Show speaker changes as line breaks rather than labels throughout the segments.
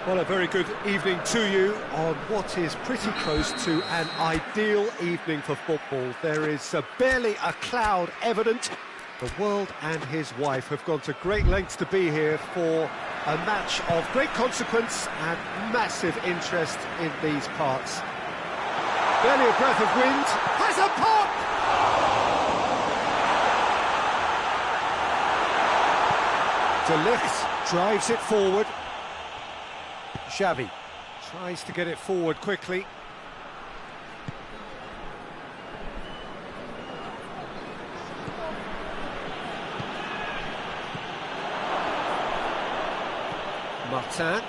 Well, a very good evening to you on what is pretty close to an ideal evening for football. There is barely a cloud evident. The world and his wife have gone to great lengths to be here for a match of great consequence and massive interest in these parts. Barely a breath of wind, has a pop! De Ligt drives it forward. Xavi tries to get it forward quickly. Martin.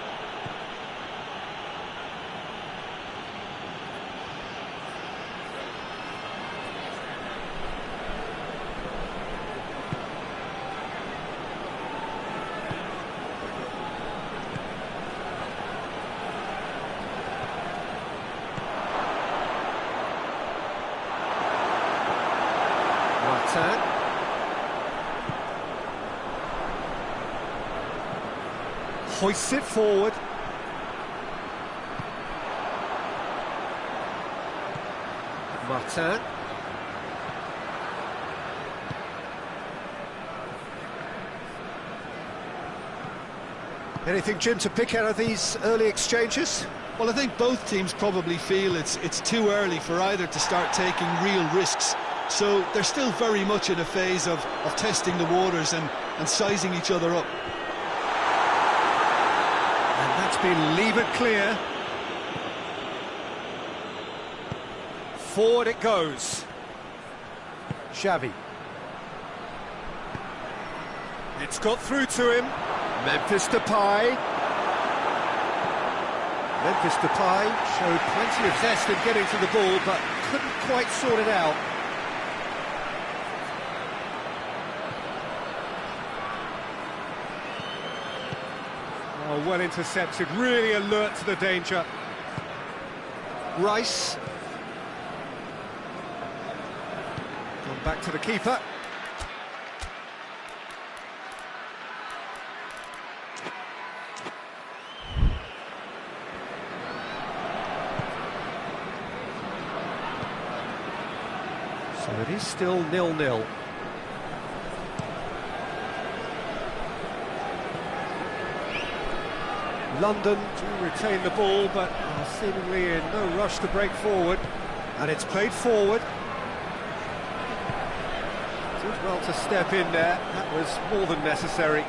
Hoists it forward. Martin. Anything, Jim, to pick out of these early exchanges?
Well, I think both teams probably feel it's too early for either to start taking real risks. So they're still very much in a phase of testing the waters and sizing each other up.
And that's been levered clear. Forward it goes. Xavi. It's got through to him. Memphis Depay. Memphis Depay showed plenty of zest in getting to the ball, but couldn't quite sort it out. Oh, well intercepted, really alert to the danger. Rice. Gone back to the keeper. So it is still 0-0. London do retain the ball, but are seemingly in no rush to break forward. And it's played forward. Did well to step in there. That was more than necessary.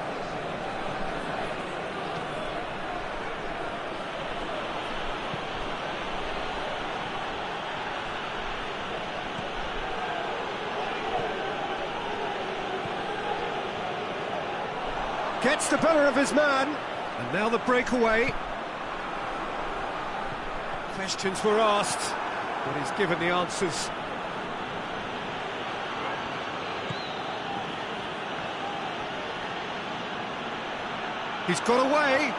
Gets the better of his man. And now the breakaway. Questions were asked, but he's given the answers. He's got away.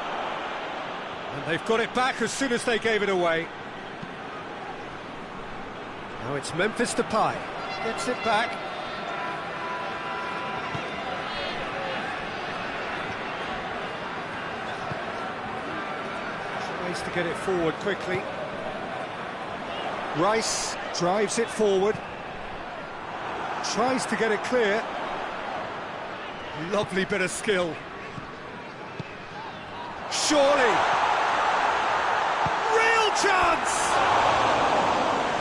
And they've got it back as soon as they gave it away. Now it's Memphis Depay. Gets it back. To get it forward quickly. Rice drives it forward. Tries to get it clear. Lovely bit of skill. Surely. Real chance!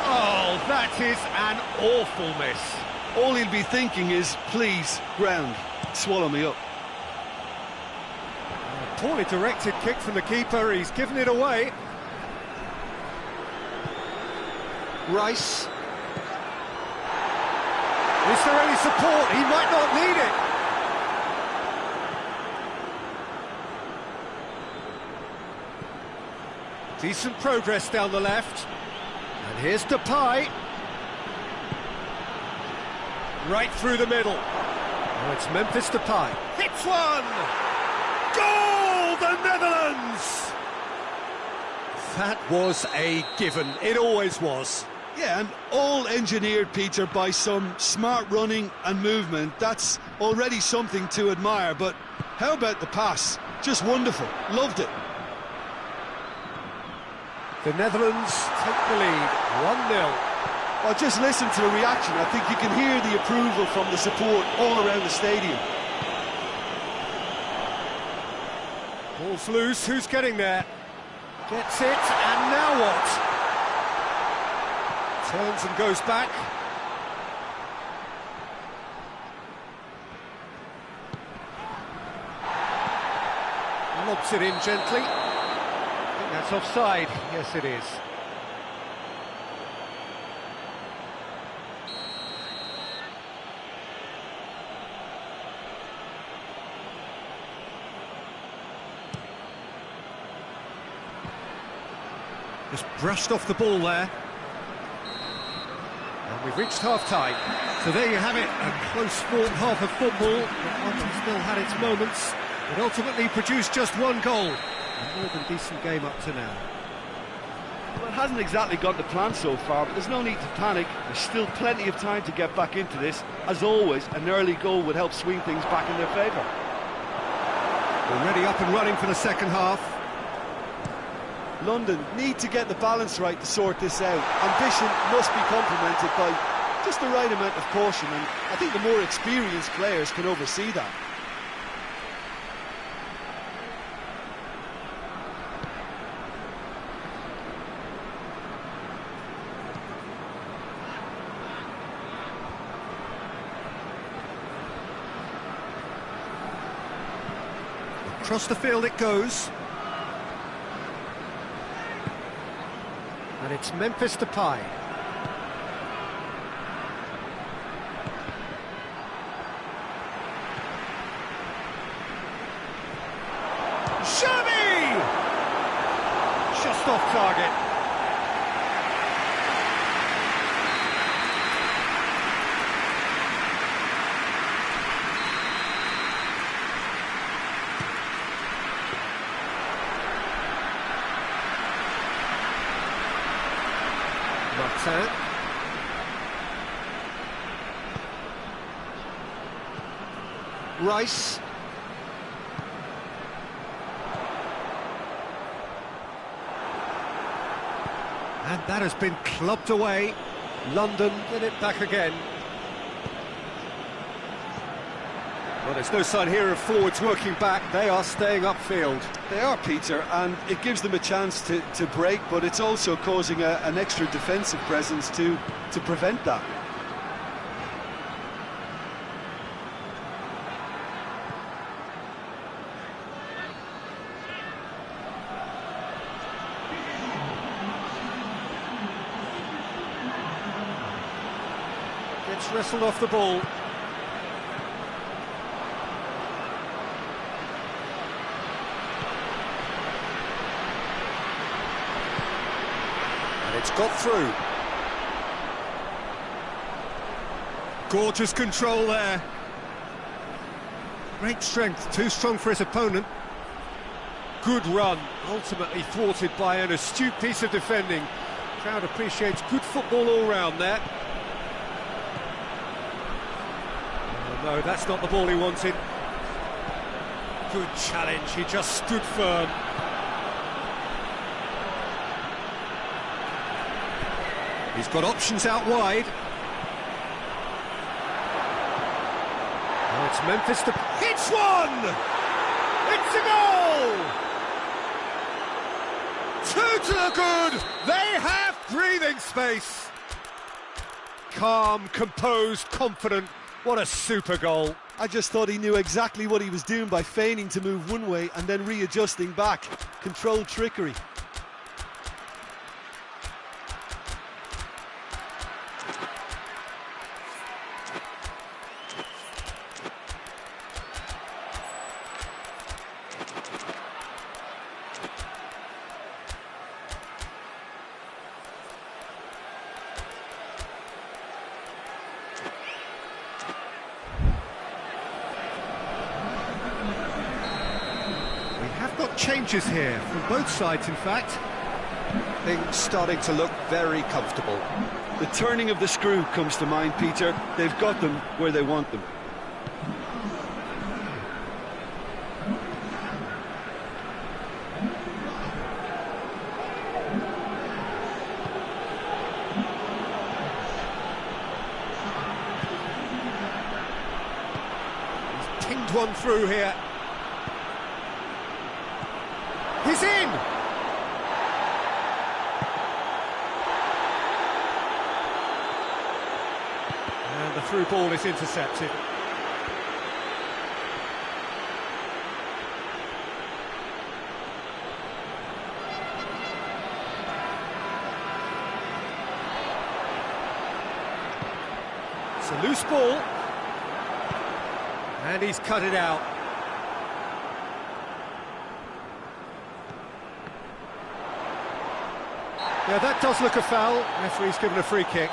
Oh, that is an awful miss.
All he'll be thinking is, please, ground, swallow me up.
Poorly directed kick from the keeper, he's given it away. Rice. Is there any support? He might not need it. Decent progress down the left. And here's Depay. Right through the middle. Now it's Memphis Depay. Hits one! Goal, the Netherlands! That was a given. It always was.
Yeah, and all engineered, Peter, by some smart running and movement. That's already something to admire, but how about the pass? Just wonderful. Loved it.
The Netherlands take the lead, 1-0.
Well, just listen to the reaction. I think you can hear the approval from the support all around the stadium.
Ball's loose, who's getting there? Gets it, and now what? Turns and goes back. Lobs it in gently. I think that's offside. Yes, it is. Just brushed off the ball there. And we've reached half-time. So there you have it, a close-fought half of football, but one that still had its moments. It ultimately produced just one goal. A more than decent game up to now.
Well, it hasn't exactly gone to plan so far, but there's no need to panic. There's still plenty of time to get back into this. As always, an early goal would help swing things back in their favour.
Already up and running for the second half.
London need to get the balance right to sort this out. Ambition must be complemented by just the right amount of caution, and I think the more experienced players can oversee that.
Across the field it goes. And it's Memphis Depay. Xavi! Just off target. Martin. Rice. And that has been clubbed away. London get it back again. Well, there's no sign here of forwards working back. They are staying upfield.
They are, Peter, and it gives them a chance to break, but it's also causing an extra defensive presence to prevent that.
Gets wrestled off the ball. It's got through. Gorgeous control there. Great strength, too strong for his opponent. Good run, ultimately thwarted by an astute piece of defending. Crowd appreciates good football all round there. Oh, no, that's not the ball he wanted. Good challenge, he just stood firm. He's got options out wide. Oh, it's Memphis to... It's one! It's a goal! Two to the good! They have breathing space! Calm, composed, confident. What a super goal.
I just thought he knew exactly what he was doing by feigning to move one way and then readjusting back. Controlled trickery.
Changes here from both sides, in fact. Things starting to look very comfortable.
The turning of the screw comes to mind, Peter. They've got them where they want them.
pinged one through here. He's in! And the through ball is intercepted. It's a loose ball. And he's cut it out. Yeah, that does look a foul. Referee's given a free kick.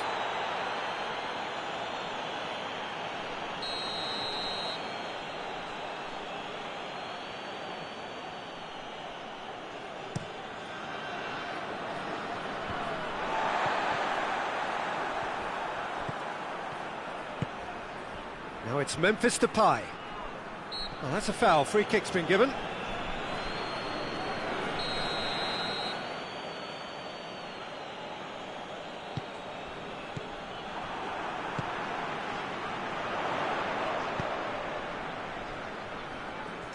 Now it's Memphis Depay. Well, that's a foul. Free kick's been given.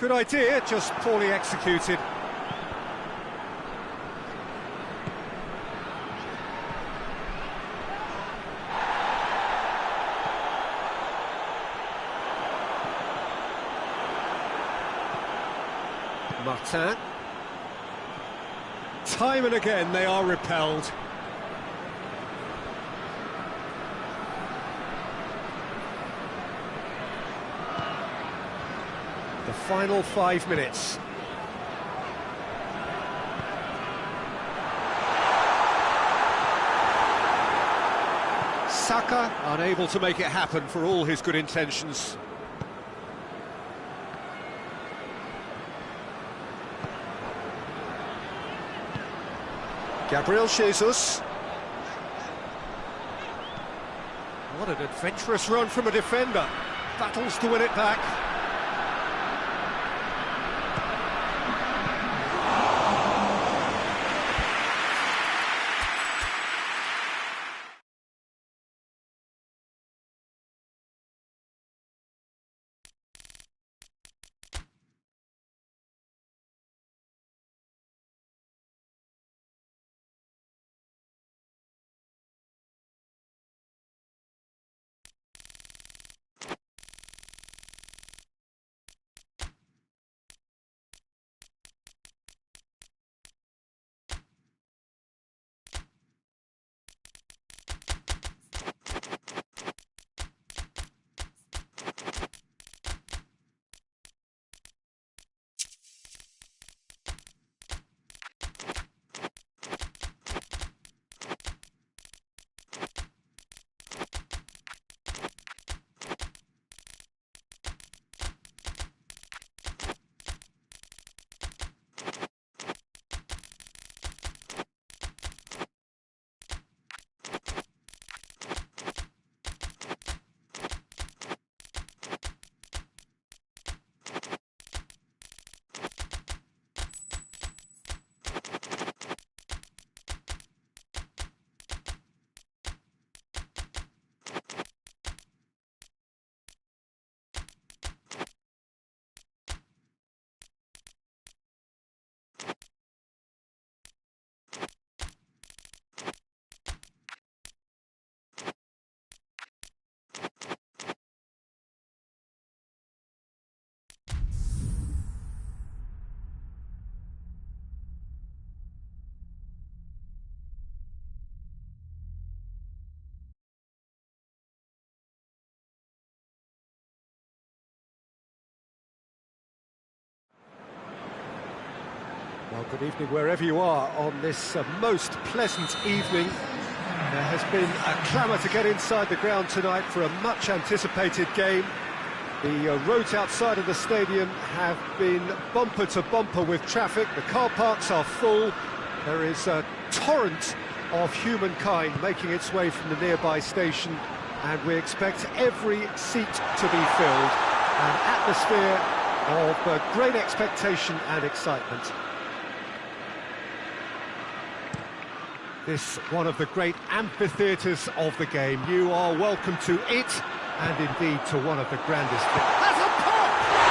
Good idea, just poorly executed. Martin. Time and again they are repelled. The final 5 minutes. Saka unable to make it happen for all his good intentions. Gabriel Jesus. What an adventurous run from a defender. Battles to win it back. Well, good evening wherever you are on this most pleasant evening. There has been a clamour to get inside the ground tonight for a much-anticipated game. The roads outside of the stadium have been bumper to bumper with traffic. The car parks are full. There is a torrent of humankind making its way from the nearby station, and we expect every seat to be filled. An atmosphere of great expectation and excitement. This one of the great amphitheatres of the game. You are welcome to it, and indeed to one of the grandest. That's a pop!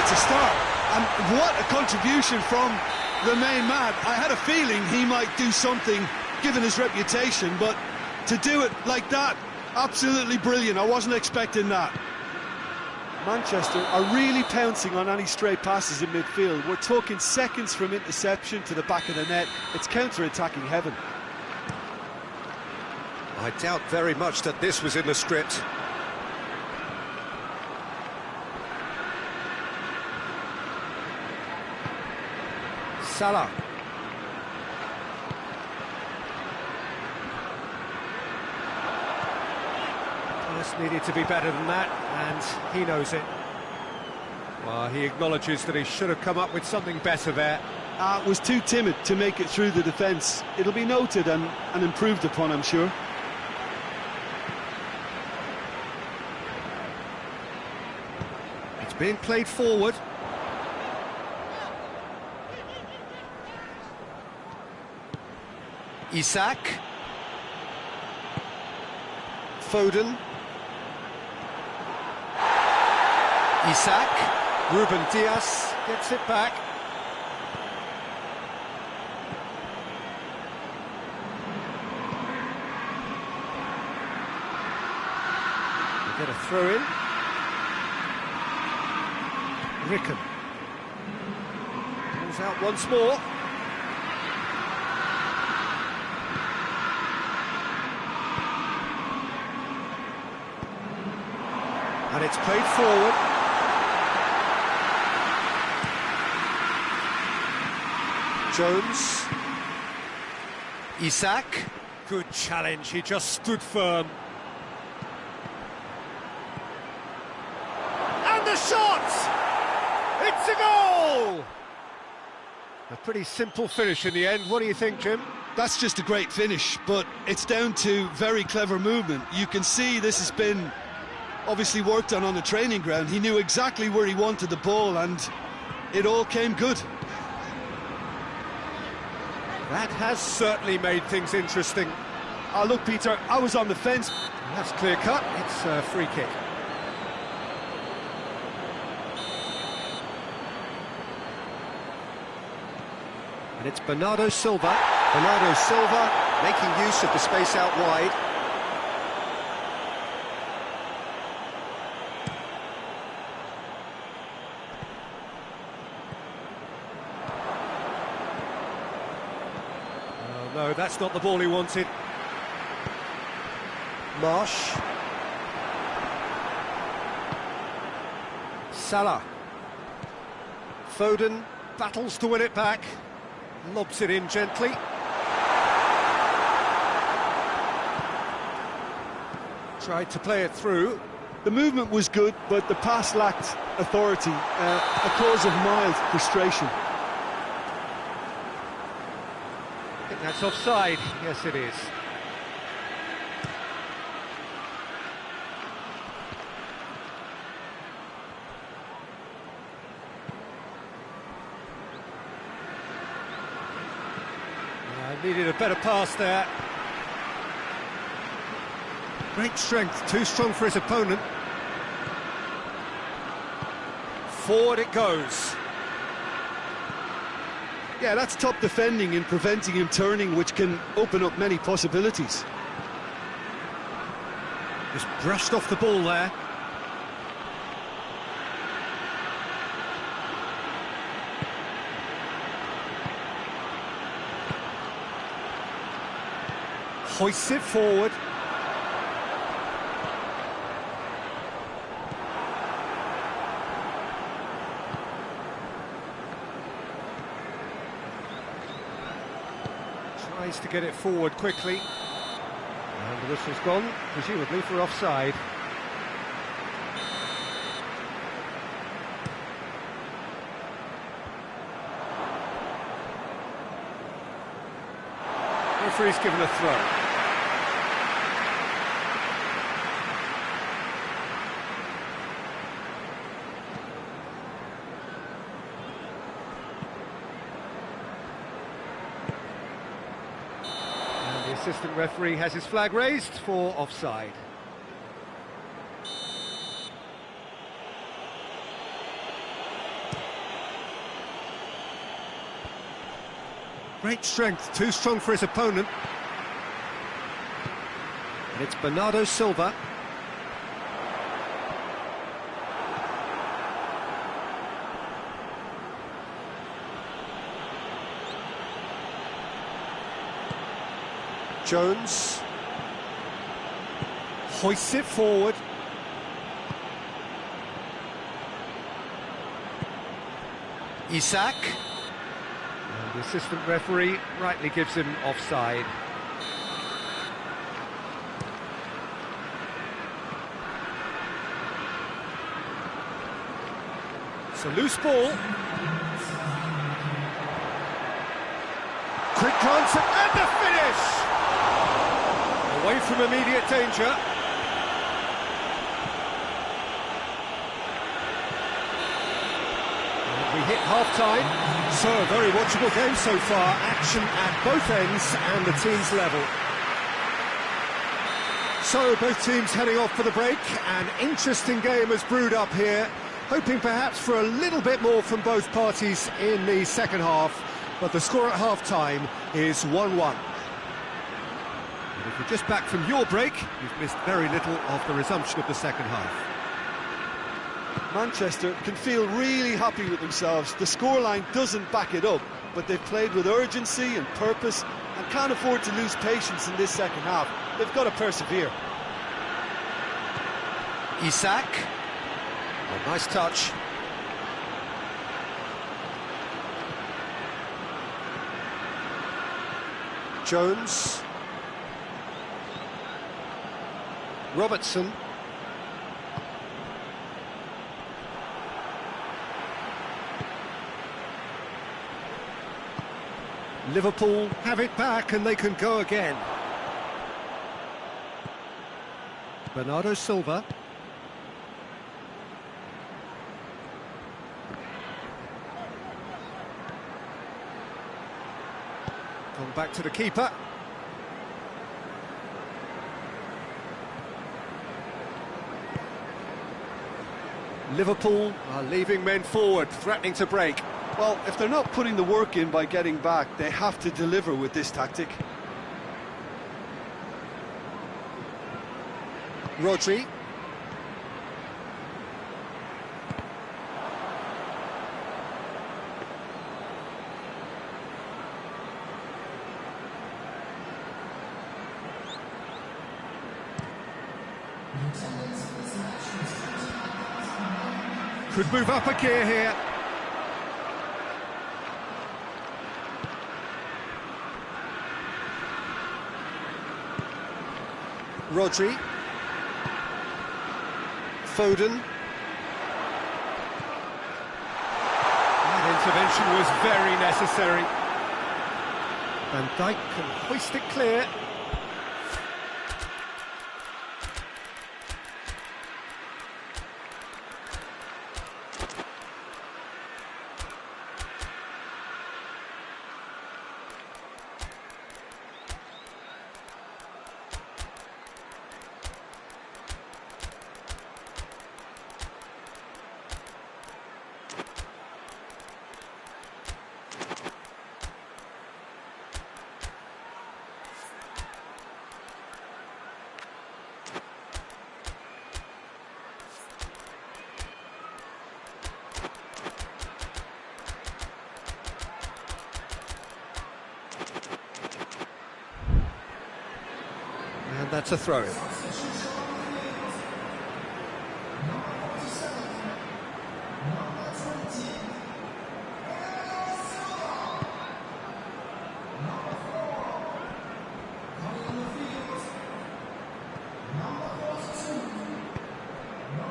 it's a start. And what a contribution from the main man. I had a feeling he might do something, given his reputation, but to do it like that, absolutely brilliant. I wasn't expecting that.
Manchester are really pouncing on any stray passes in midfield. We're talking seconds from interception to the back of the net. It's counter-attacking heaven.
I doubt very much that this was in the script. Salah. Pass needed to be better than that, and he knows it. Well, he acknowledges that he should have come up with something better there.
Was too timid to make it through the defence. It'll be noted and improved upon, I'm sure.
It's being played forward. Isak. Foden. Isak. Ruben Diaz gets it back. They get a throw in. Ricken. Pulls out once more. And it's played forward. Jones. Isak. Good challenge, he just stood firm. And the shot! It's a goal! A pretty simple finish in the end. What do you think, Jim?
That's just a great finish, but it's down to very clever movement. You can see this has been obviously worked on the training ground. He knew exactly where he wanted the ball, and it all came good.
That has certainly made things interesting.
Look, Peter, I was on the fence.
That's clear cut. It's a free kick. And it's Bernardo Silva. Bernardo Silva making use of the space out wide. No, that's not the ball he wanted. Marsh. Salah. Foden battles to win it back. Lobs it in gently. Tried to play it through.
The movement was good, but the pass lacked authority, a cause of mild frustration.
I think that's offside. Yes, it is. Needed a better pass there. Great strength, too strong for his opponent. Forward it goes.
Yeah, that's top defending and preventing him turning, which can open up many possibilities.
Just brushed off the ball there. Hoists it forward. Tries to get it forward quickly. And the whistle's gone, presumably for offside. Referee's given a throw. Assistant referee has his flag raised for offside. Great strength, too strong for his opponent. And it's Bernardo Silva. Jones hoists it forward. Isak. And the assistant referee rightly gives him offside. It's a loose ball. Quick glance and the finish! Away from immediate danger. And we hit half-time. So, a very watchable game so far. Action at both ends and the teams level. So, both teams heading off for the break. An interesting game has brewed up here. Hoping perhaps for a little bit more from both parties in the second half. But the score at half-time is 1-1. If you're just back from your break, you've missed very little of the resumption of the second half.
Manchester can feel really happy with themselves. The scoreline doesn't back it up, but they've played with urgency and purpose and can't afford to lose patience in this second half. They've got to persevere.
Isak. Oh, nice touch. Jones. Robertson. Liverpool have it back and they can go again. Bernardo Silva. Gone back to the keeper. Liverpool are leaving men forward, threatening to break.
Well, if they're not putting the work in by getting back, they have to deliver with this tactic.
Rodri. Could move up a gear here. Rodri. Foden. That intervention was very necessary. Van Dijk can hoist it clear. And that's a throw-in.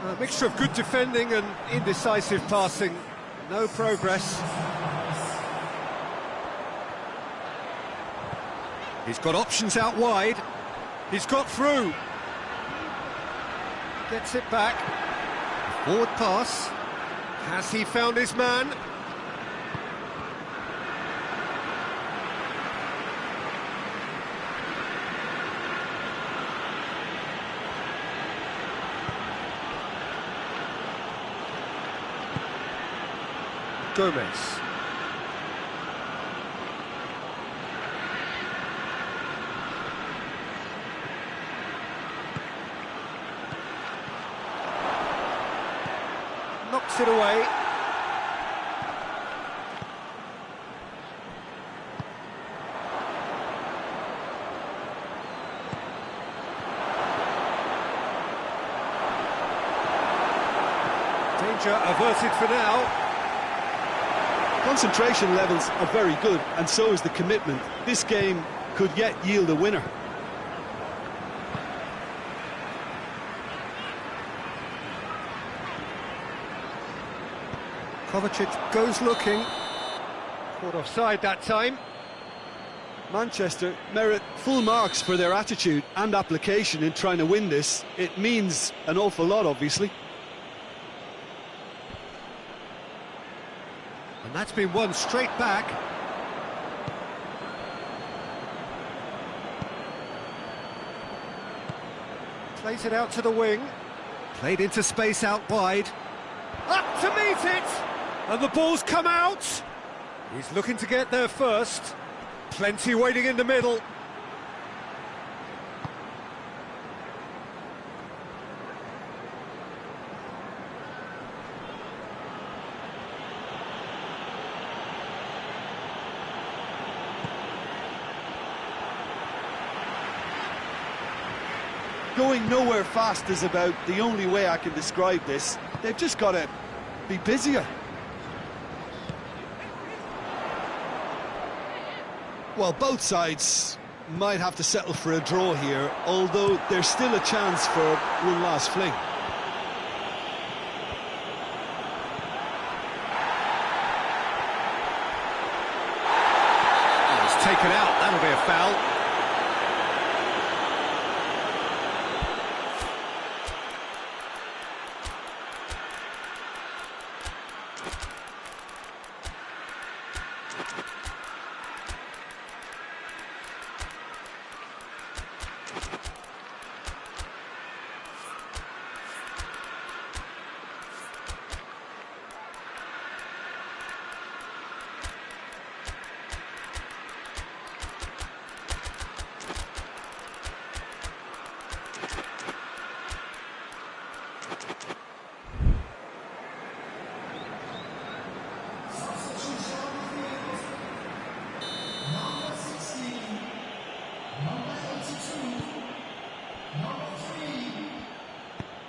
A mixture of good defending and indecisive passing. No progress. He's got options out wide. He's got through. Gets it back. Forward pass. Has he found his man? Gomez. knocks it away. Danger averted for now.
Concentration levels are very good, and so is the commitment. This game could yet yield a winner.
Kovacic goes looking. Caught offside that time.
Manchester merit full marks for their attitude and application in trying to win this. It means an awful lot, obviously.
And that's been won straight back. Plays it out to the wing. Played into space out wide. Up to meet it! And the ball's come out! He's looking to get there first. Plenty waiting in the middle.
Going nowhere fast is about the only way I can describe this. They've just got to be busier. Well, both sides might have to settle for a draw here, although there's still a chance for one last fling.
Oh, it's taken out, that'll be a foul.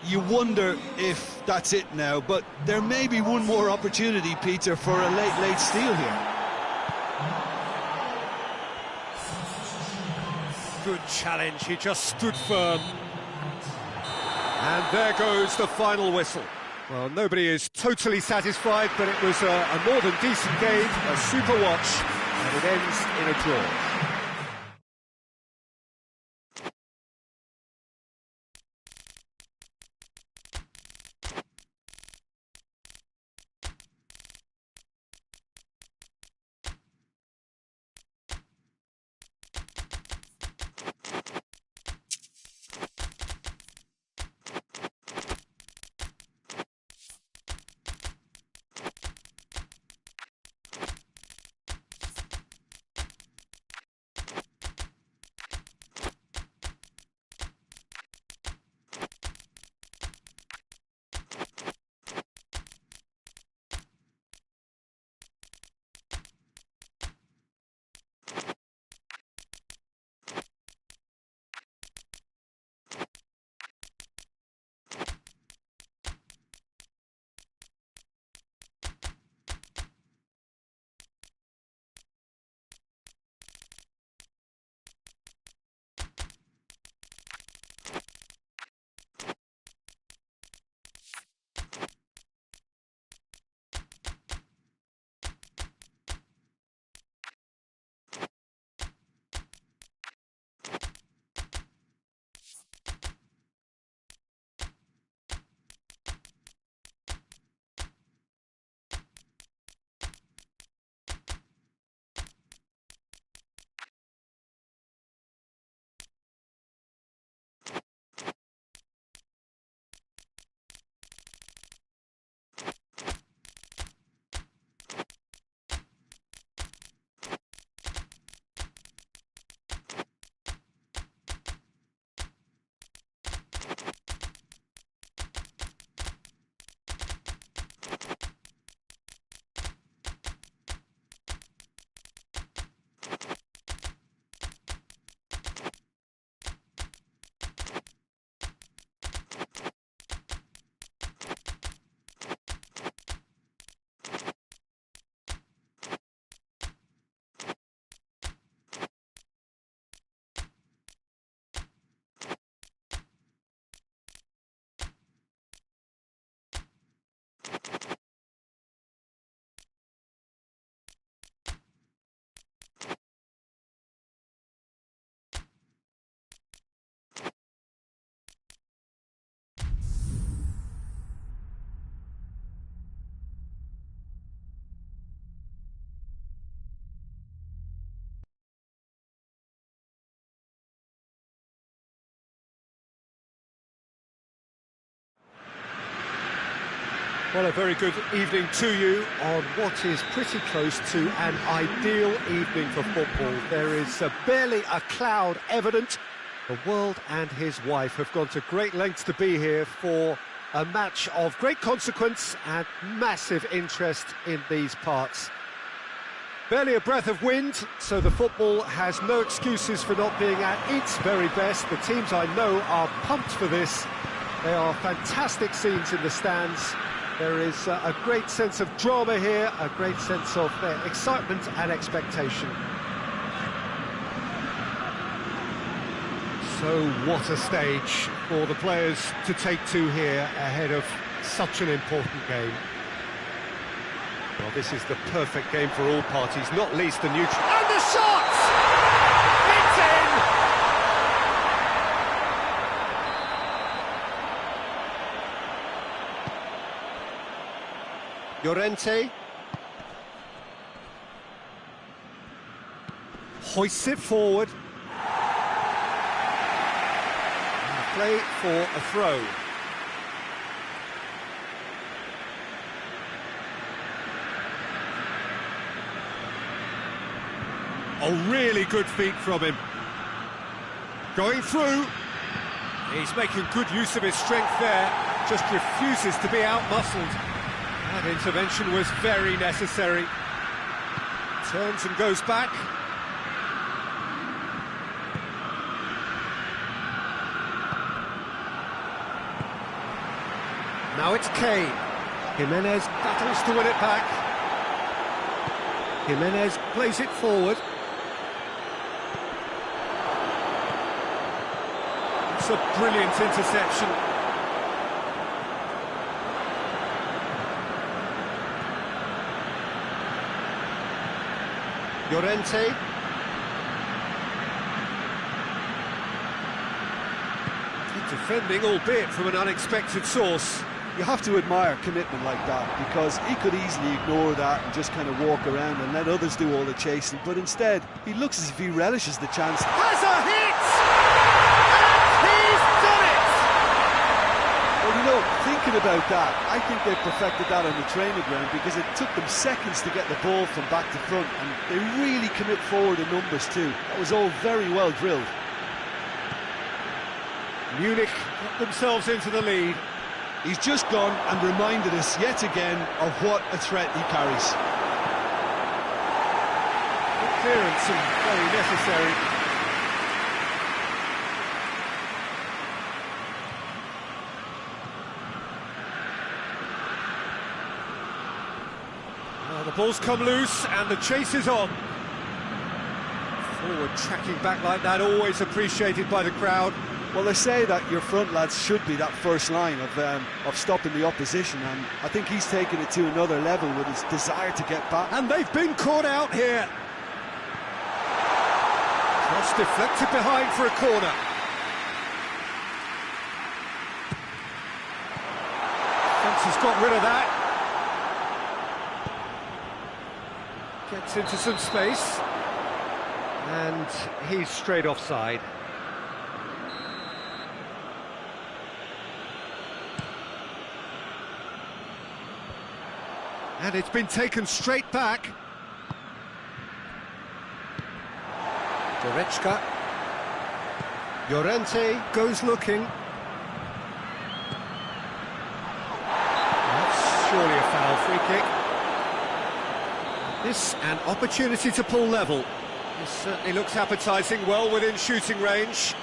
You wonder if that's it now, but there may be one more opportunity, Peter, for a late steal here.
Good challenge, he just stood firm. And there goes the final whistle. Well, nobody is totally satisfied, but it was a more than decent game, a super watch, and it ends in a draw. Well, a very good evening to you on what is pretty close to an ideal evening for football. There is barely a cloud evident. The world and his wife have gone to great lengths to be here for a match of great consequence and massive interest in these parts. Barely a breath of wind, so the football has no excuses for not being at its very best. The teams I know are pumped for this. They are fantastic scenes in the stands. There is a great sense of drama here, a great sense of excitement and expectation. So what a stage for the players to take to here ahead of such an important game. Well, this is the perfect game for all parties, not least the neutral. And the shot! It's in! Llorente hoists it forward. And play for a throw. Oh, really good feet from him. Going through. He's making good use of his strength there. Just refuses to be out-muscled. That intervention was very necessary. Turns and goes back. Now it's Kane. Jimenez battles to win it back. Jimenez plays it forward. It's a brilliant interception. Llorente. Good defending, albeit from an unexpected source.
You have to admire commitment like that, because he could easily ignore that and just kind of walk around and let others do all the chasing, but instead he looks as if he relishes the chance.
Has a hit! And he's done it!
Well, you know, thinking about that, I think they perfected that on the training ground, because it took them seconds to get the ball from back to front, and they really commit forward in numbers too. That was all very well drilled.
Munich got themselves into the lead.
He's just gone and reminded us yet again of what a threat he carries.
Good clearance and very necessary. Well, the ball's come loose and the chase is on. Forward tracking back like that, always appreciated by the crowd.
Well, they say that your front lads should be that first line of stopping the opposition, and I think he's taken it to another level with his desire to get back.
And they've been caught out here. Cross deflected behind for a corner. Fence has got rid of that. Gets into some space. And he's straight offside. And it's been taken straight back. Goretzka. Llorente goes looking. That's surely a foul, free kick. This an opportunity to pull level. This certainly looks appetising, well within shooting range.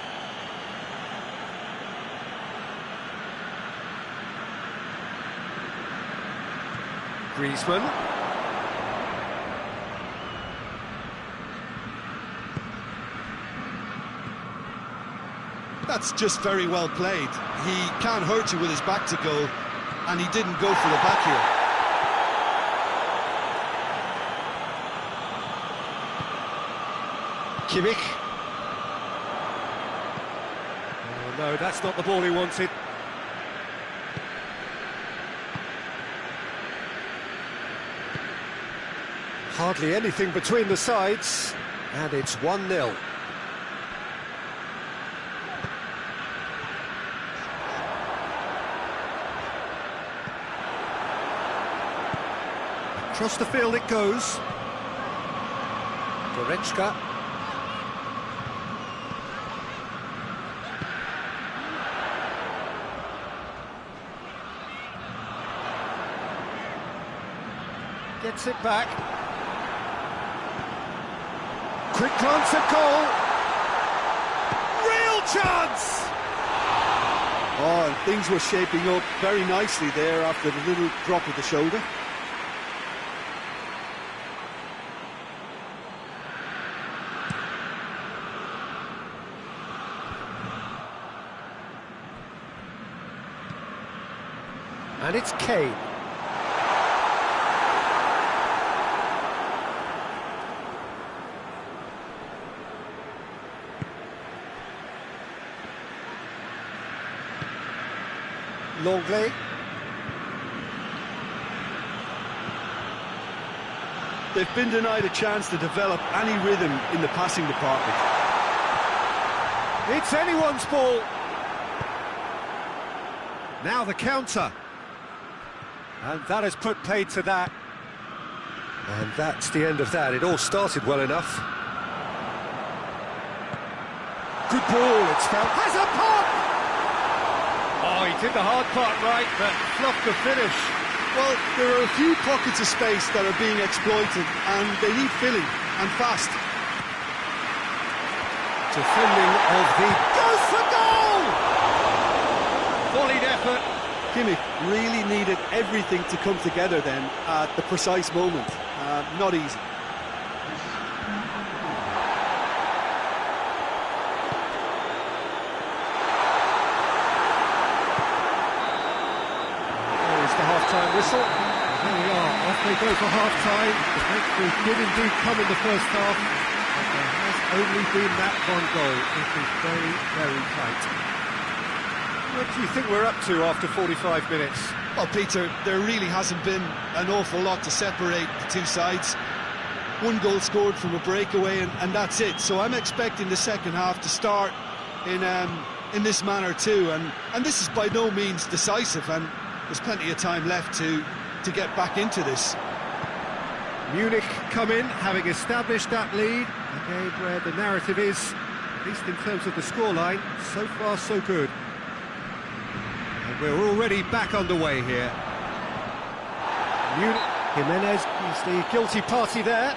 Griezmann.
That's just very well played. He can't hurt you with his back to goal, and he didn't go for the back here.
Kimmich. Oh no, that's not the ball he wanted. Hardly anything between the sides, and it's 1-0. Across the field it goes. Goretzka. Gets it back. Quick glance at goal. Real chance!
Oh, and things were shaping up very nicely there after the little drop of the shoulder.
And it's Kane. Longley.
They've been denied a chance to develop any rhythm in the passing department.
It's anyone's ball. Now the counter. And that has put paid to that. And that's the end of that. It all started well enough. Good ball, it's found. Has a pop! Oh, he did the hard part right, but fluffed the finish.
Well, there are a few pockets of space that are being exploited, and they need filling, and fast.
Defending of the... Goes for goal! Volleyed effort.
Kimmich really needed everything to come together then at the precise moment. Not easy.
There's the half-time whistle. There we are, off they go for half-time. The breakthrough did indeed come in the first half, but there has only been that one goal. It is very, very tight. What do you think we're up to after 45 minutes?
Well, Peter, there really hasn't been an awful lot to separate the two sides. One goal scored from a breakaway, and that's it. So I'm expecting the second half to start in this manner too. And this is by no means decisive, and there's plenty of time left to get back into this.
Munich come in, having established that lead. Again, where the narrative is, at least in terms of the scoreline, so far so good. And we're already back underway here. Munich, Jimenez is the guilty party there.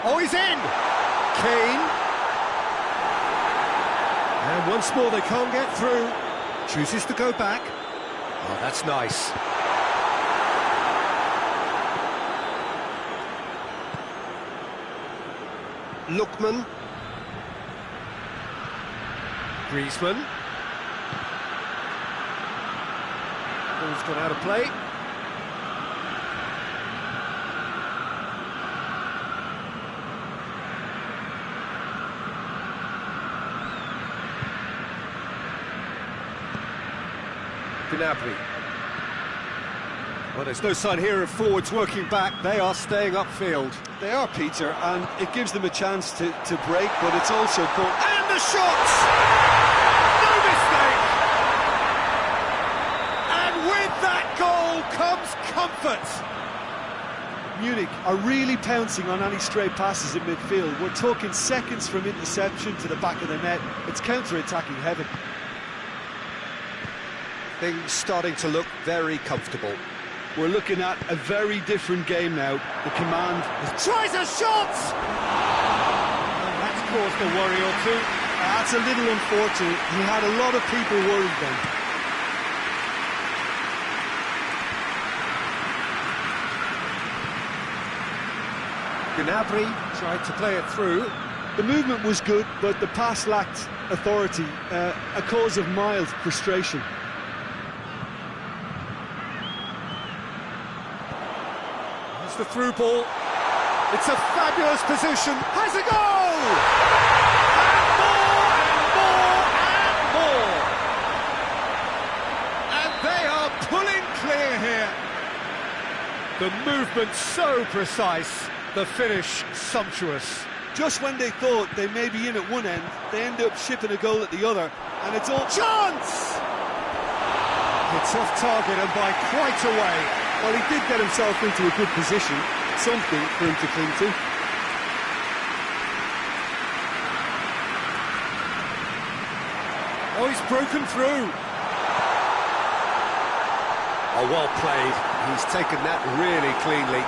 Oh, he's in! Kane. And once more they can't get through. Chooses to go back. Oh, that's nice. Lookman. Griezmann. Ball's gone out of play. Gnabry. Well, there's no sign here of forwards working back. They are staying upfield.
They are, Peter, and it gives them a chance to break, but it's also called...
And the shots! No mistake! And with that goal comes comfort.
Munich are really pouncing on any stray passes in midfield. We're talking seconds from interception to the back of the net. It's counter-attacking heaven.
Things starting to look very comfortable.
we're looking at a very different game now. The command
tries a shot! Oh, that's caused a worry or two.
That's a little unfortunate. He had a lot of people worried then.
Gnabry tried to play it through.
The movement was good, but the pass lacked authority, a cause of mild frustration.
It's the through ball. It's a fabulous position. Has a goal! And more and more and more. And they are pulling clear here. The movement so precise, the finish sumptuous.
Just when they thought they may be in at one end, they end up shipping a goal at the other, and it's all
chance! It's off target and by quite a way.
Well, he did get himself into a good position, something for him to cling to.
Oh, he's broken through. Oh, well played. He's taken that really cleanly.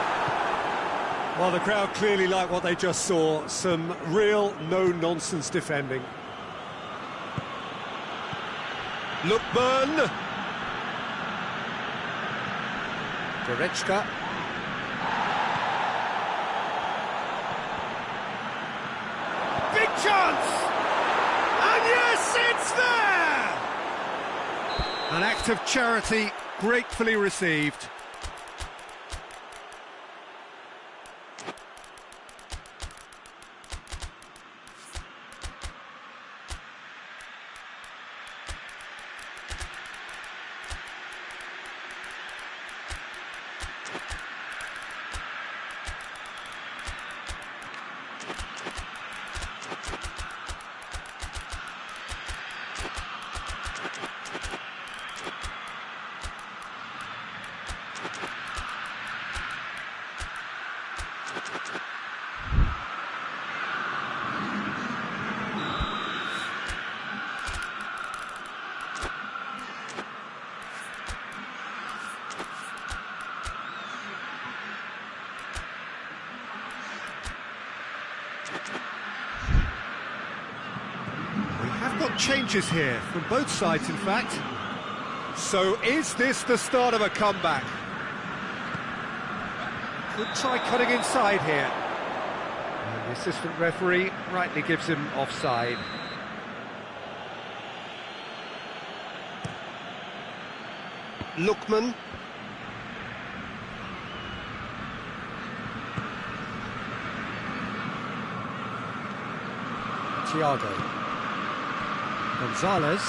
Well, the crowd clearly like what they just saw. Some real no-nonsense defending. Lookman. Goretzka. Big chance! And yes, it's there! An act of charity gratefully received. Got changes here from both sides, in fact. So is this the start of a comeback? Could try cutting inside here. And the assistant referee rightly gives him offside. Lookman. Thiago. Gonzalez.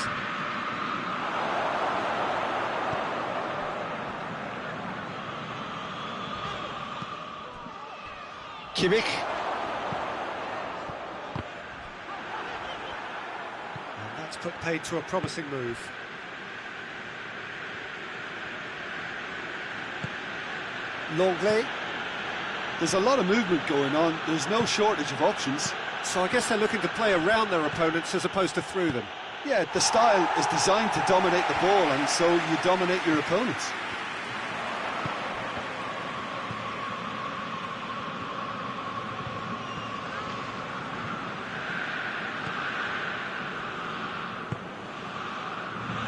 Kimmich. And that's put paid to a promising move. Longley.
There's a lot of movement going on. There's no shortage of options.
So I guess they're looking to play around their opponents as opposed to through them.
Yeah, the style is designed to dominate the ball, and so you dominate your opponents.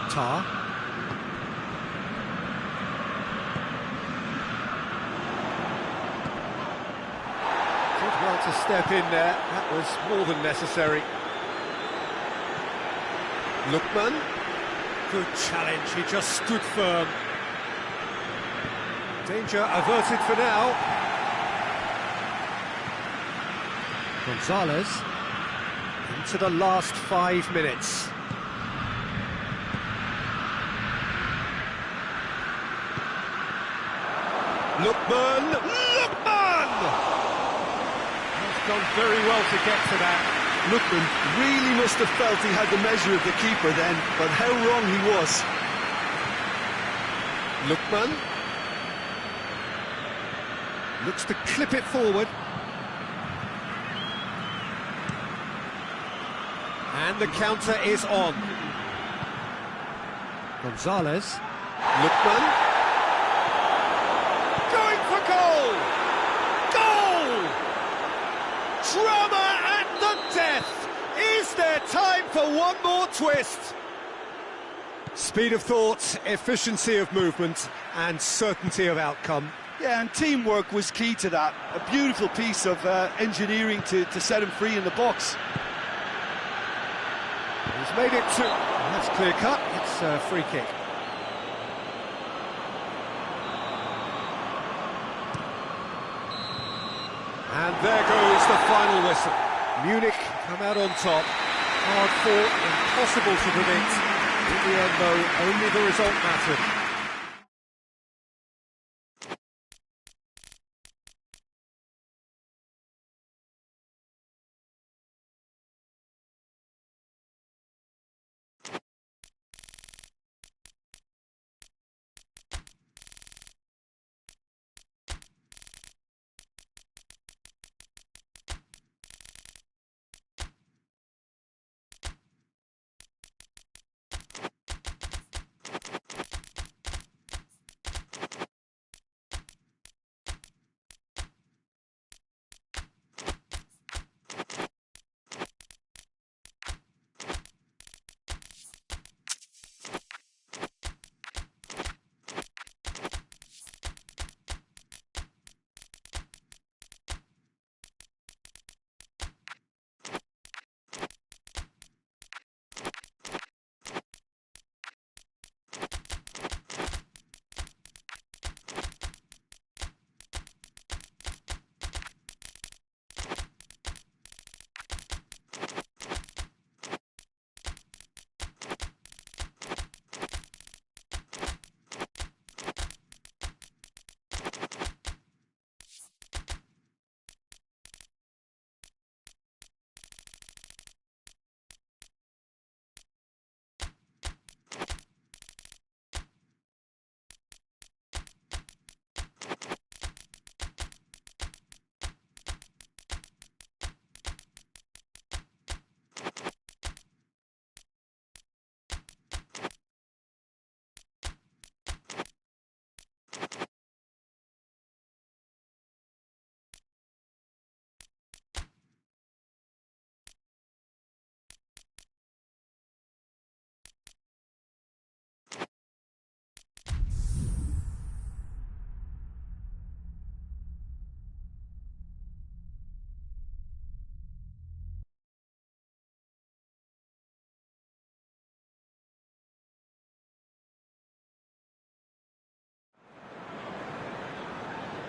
Tar. Did well to step in there. That was more than necessary. Lookman. Good challenge. He just stood firm. Danger averted for now. Gonzalez. Into the last 5 minutes. Lookman! Lookman! He's done very well to get to that.
Lookman really must have felt he had the measure of the keeper then, but how wrong he was.
Lookman. Looks to clip it forward. And the counter is on. Gonzalez. Lookman. one more twist. Speed of thought, efficiency of movement, and certainty of outcome.
Yeah, and teamwork was key to that. A beautiful piece of engineering to set him free in the box.
He's made it to... That's clear cut, it's a free kick. And there goes the final whistle. Munich come out on top. Hard fought, impossible to predict. In the end, though, only the result mattered.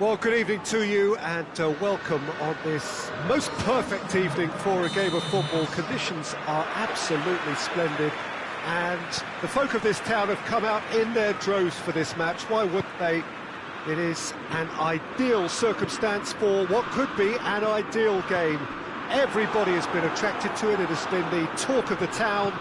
Well, good evening to you and welcome on this most perfect evening for a game of football. Conditions are absolutely splendid and the folk of this town have come out in their droves for this match. Why wouldn't they? It is an ideal circumstance for what could be an ideal game. Everybody has been attracted to it. It has been the talk of the town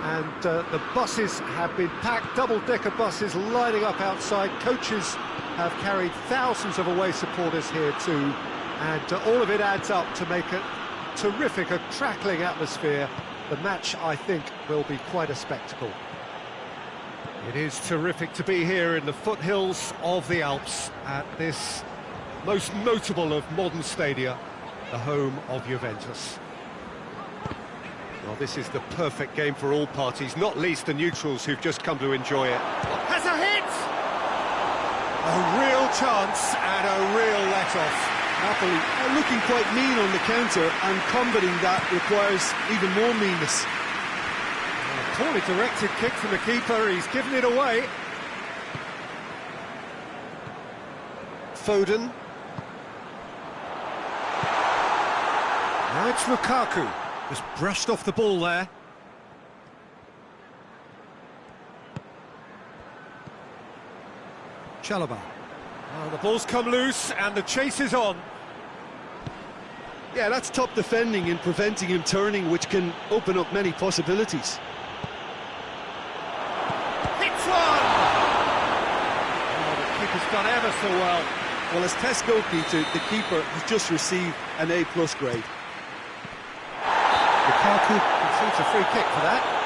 and the buses have been packed, double-decker buses lining up outside. Coaches have carried thousands of away supporters here too, and all of it adds up to make a terrific, a crackling atmosphere. The match, I think, will be quite a spectacle. It is terrific to be here in the foothills of the Alps at this most notable of modern stadia, the home of Juventus. Well, this is the perfect game for all parties, not least the neutrals who've just come to enjoy it. Has a hit! A real chance and a real let-off.
Napoli are looking quite mean on the counter, and combating that requires even more meanness.
A poorly directed kick from the keeper, he's given it away. Foden. Now it's Lukaku. Just brushed off the ball there. Chalobah. Oh, the ball's come loose and the chase is on.
Yeah, that's top defending in preventing him turning, which can open up many possibilities.
Hits one! Oh, the keeper's done ever so well.
Well, as test goalkeeper, the keeper has just received an A+ grade.
Lukaku concedes a free kick for that.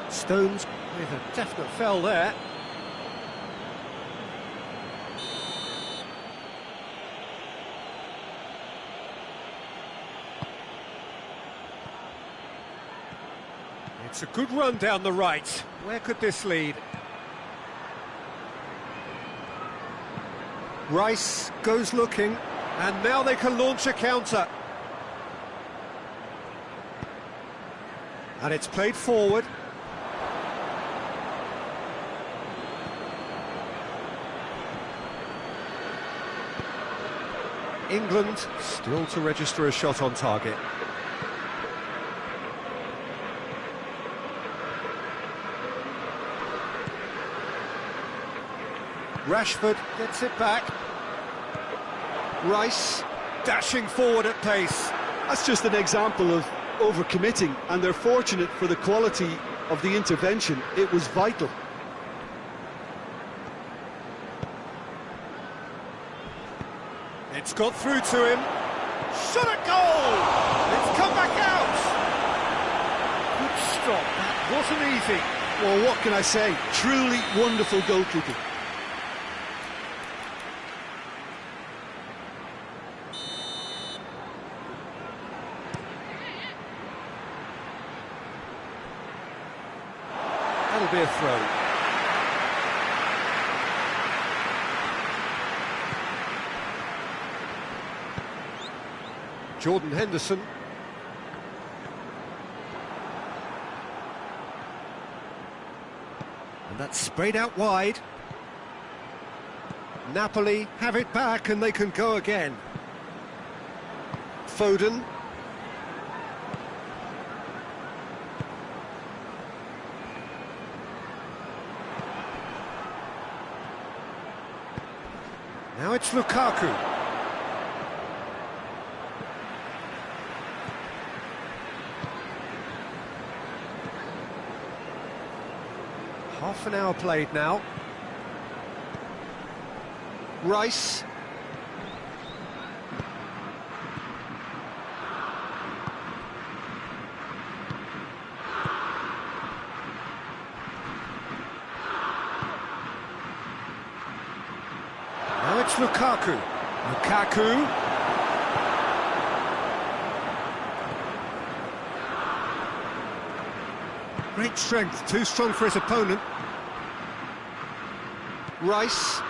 Stones with a definite fell there. It's a good run down the right. Where could this lead? Rice goes looking, and now they can launch a counter. And it's played forward. England still to register a shot on target. Rashford gets it back. Rice dashing forward at pace.
That's just an example of overcommitting, and they're fortunate for the quality of the intervention. It was vital.
It's got through to him. Shot at goal! It's come back out! Good stop, that wasn't easy.
Well, what can I say? Truly wonderful goalkeeping.
That'll be a throw. Jordan Henderson. And that's sprayed out wide. Napoli have it back and they can go again. Foden. Now it's Lukaku. Half an hour played now. Rice. Now it's Lukaku. Lukaku. Great strength, too strong for his opponent. Rice.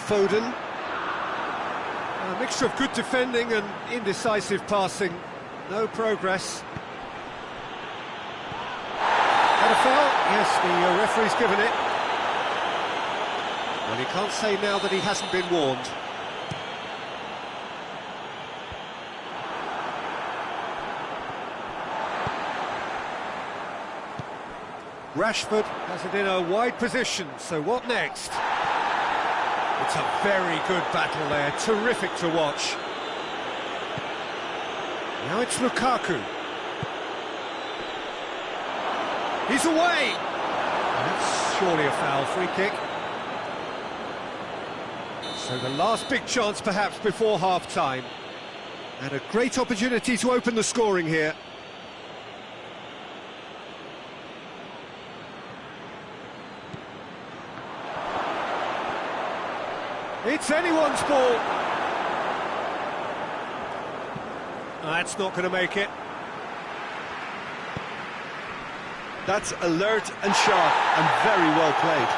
Foden. A mixture of good defending and indecisive passing. No progress. Had a foul? Yes, the referee's given it. Well, he can't say now that he hasn't been warned. Rashford has it in a wide position, so what next? It's a very good battle there, terrific to watch. Now it's Lukaku. He's away! That's surely a foul, free kick. So the last big chance perhaps before half-time. And a great opportunity to open the scoring here. It's anyone's ball. That's not going to make it.
That's alert and sharp and very well played.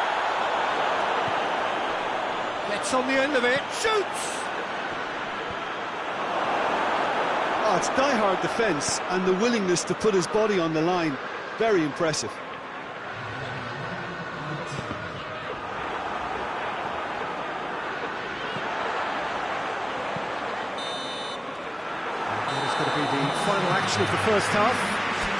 Gets on the end of it, shoots!
Oh, it's die-hard defence and the willingness to put his body on the line. Very impressive.
Final action of the first half,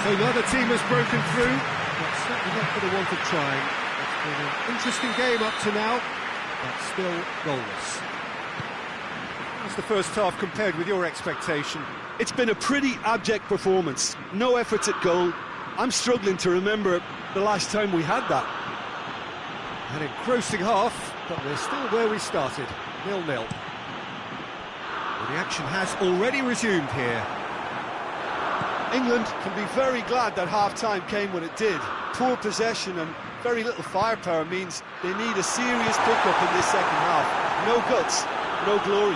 so neither team has broken through, but certainly not for the want of trying. It's been an interesting game up to now, but still goalless. How's the first half compared with your expectation?
It's been a pretty abject performance, no efforts at goal. I'm struggling to remember the last time we had that.
An engrossing half, but we're still where we started, 0-0. Well, the action has already resumed here.
England can be very glad that half-time came when it did. Poor possession and very little firepower means they need a serious pick-up in this second half. No guts, no glory.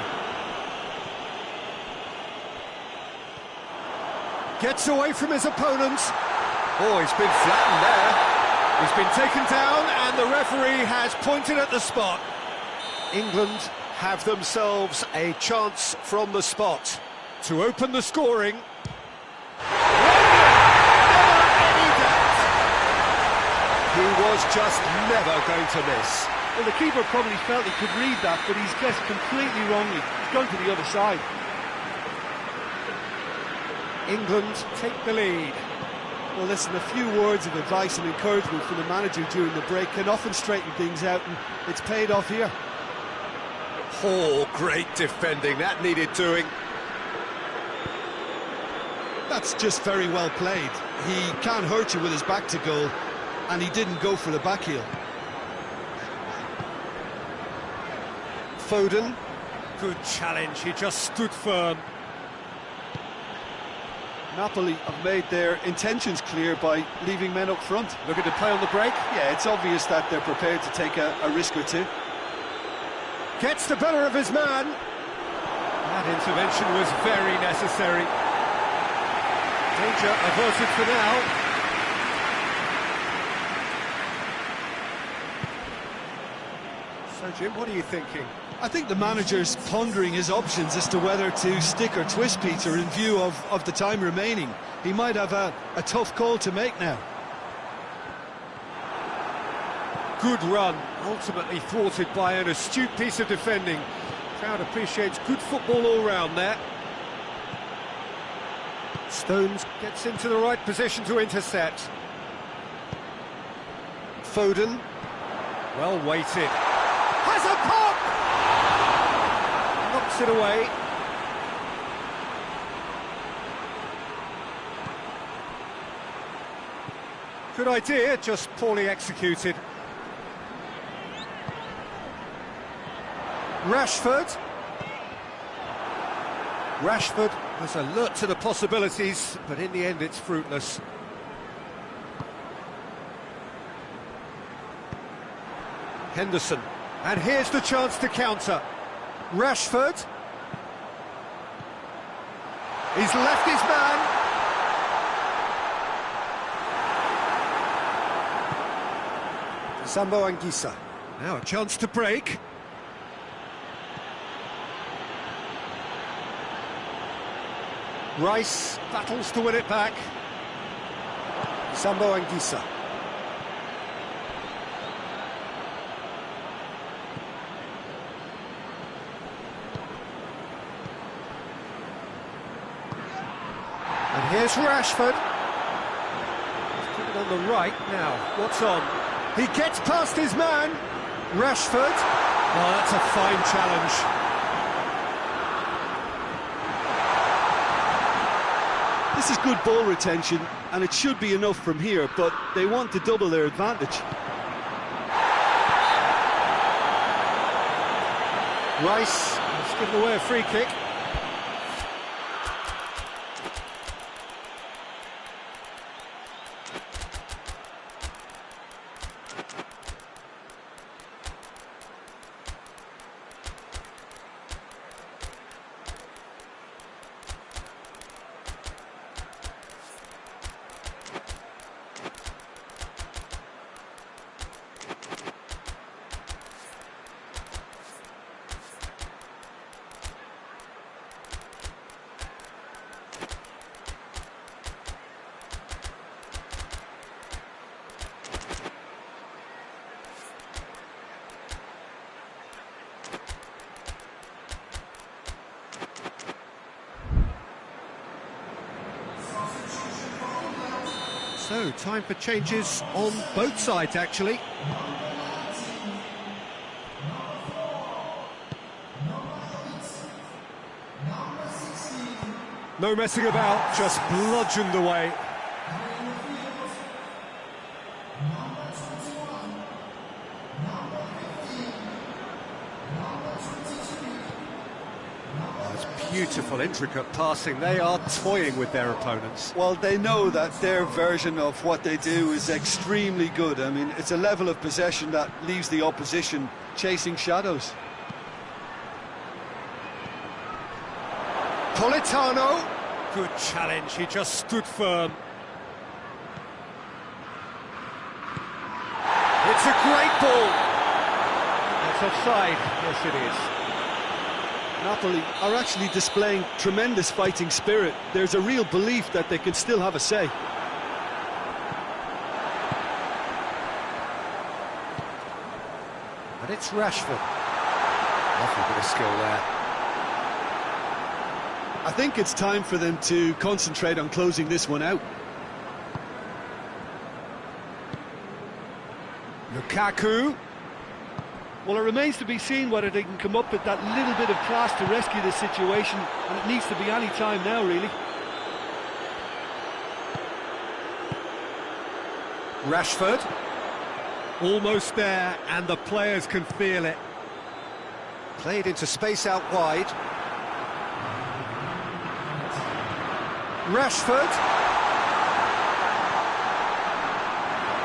Gets away from his opponent. Oh, he's been flattened there. He's been taken down and the referee has pointed at the spot. England have themselves a chance from the spot to open the scoring. He was just never going to miss.
Well, the keeper probably felt he could read that, but he's guessed completely wrongly. He's gone to the other side.
England take the lead.
Well, listen, a few words of advice and encouragement from the manager during the break can often straighten things out, and it's paid off here.
Oh, great defending. That needed doing.
That's just very well played. He can't hurt you with his back to goal, and he didn't go for the back heel.
Foden. Good challenge, he just stood firm.
Napoli have made their intentions clear by leaving men up front.
Looking to play on the break.
Yeah, it's obvious that they're prepared to take a risk or two.
Gets the better of his man. That intervention was very necessary. Danger averted for now. So, Jim, what are you thinking?
I think the manager's pondering his options as to whether to stick or twist Peter in view of the time remaining. He might have a tough call to make now.
Good run, ultimately thwarted by an astute piece of defending. Crowd appreciates good football all round there. Stones gets into the right position to intercept. Foden, well weighted. Has a pop! Knocks it away. Good idea, just poorly executed. Rashford was alert to the possibilities, but in the end it's fruitless. Henderson, and here's the chance to counter. Rashford. He's left his man. Sambo Anguissa. Now a chance to break. Rice battles to win it back. Sambo Anguissa. And here's Rashford. He's put it on the right now. What's on? He gets past his man. Rashford. Oh, that's a fine challenge.
This is good ball retention, and it should be enough from here, but they want to double their advantage.
Rice has given away a free kick. So, time for changes on both sides, actually. No messing about, just bludgeoned away. Beautiful, intricate passing. They are toying with their opponents.
Well, they know that their version of what they do is extremely good. I mean, it's a level of possession that leaves the opposition chasing shadows.
Politano Good challenge, he just stood firm. It's a great ball. That's offside. Yes, it is.
Napoli are actually displaying tremendous fighting spirit. There's a real belief that they can still have a say.
And it's Rashford. Lovely bit of skill there.
I think it's time for them to concentrate on closing this one out.
Lukaku.
Well, it remains to be seen whether they can come up with that little bit of class to rescue this situation, and it needs to be any time now, really.
Rashford. Almost there, and the players can feel it. Played into space out wide. Rashford.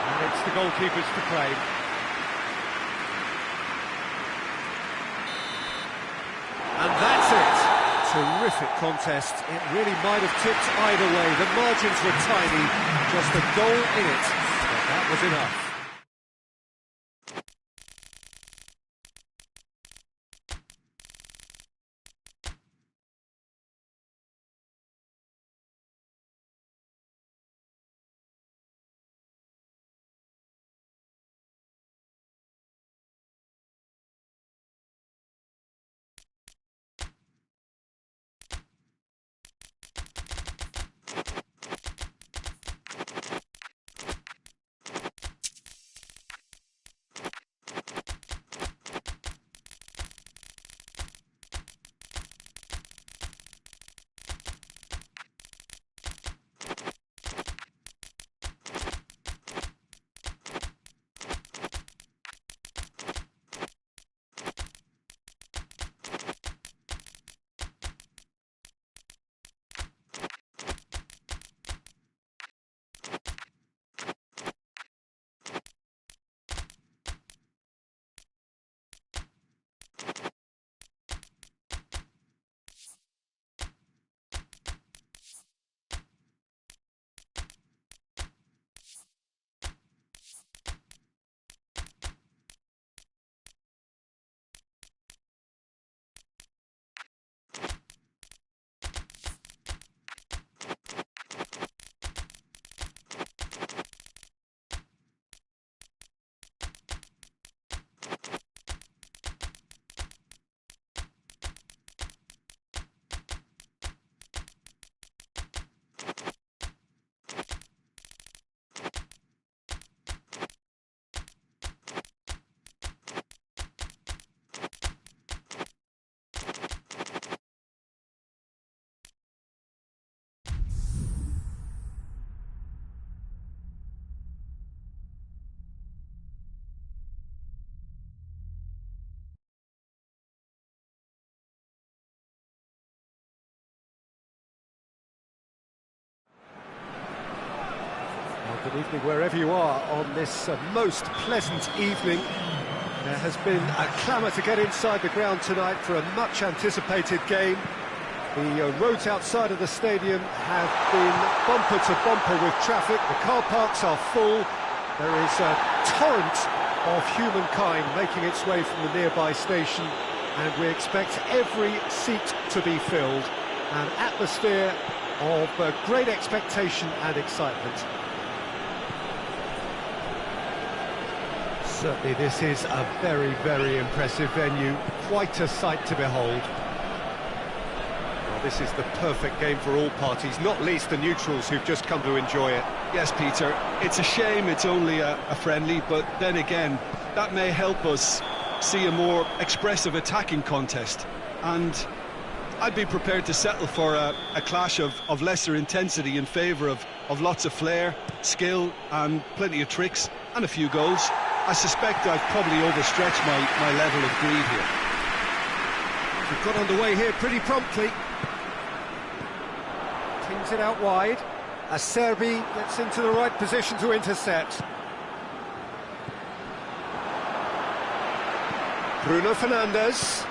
And it's the goalkeepers to claim. And that's it. Terrific contest. It really might have tipped either way. The margins were tiny, just a goal in it. But that was enough. Good evening wherever you are on this most pleasant evening. There has been a clamour to get inside the ground tonight for a much anticipated game. The roads outside of the stadium have been bumper to bumper with traffic. The car parks are full. There is a torrent of humankind making its way from the nearby station, and we expect every seat to be filled. An atmosphere of great expectation and excitement. Certainly this is a very, very impressive venue, quite a sight to behold. Well, this is the perfect game for all parties, not least the neutrals who've just come to enjoy it.
Yes, Peter, it's a shame it's only a friendly, but then again, that may help us see a more expressive attacking contest. And I'd be prepared to settle for a clash of lesser intensity in favour of lots of flair, skill and plenty of tricks and a few goals. I suspect I've probably overstretched my level of greed here.
We've got underway here pretty promptly. Pings it out wide. Acerbi gets into the right position to intercept. Bruno Fernandes.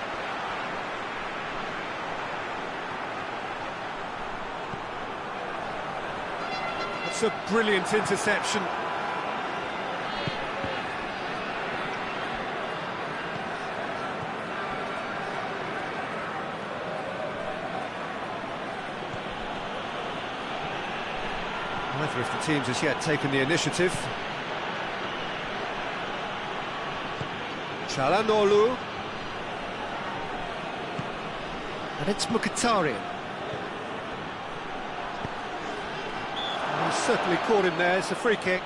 That's a brilliant interception. Neither of the teams has yet taken the initiative. Çalhanoğlu. And it's Mkhitaryan. He's certainly caught him there, it's a free kick.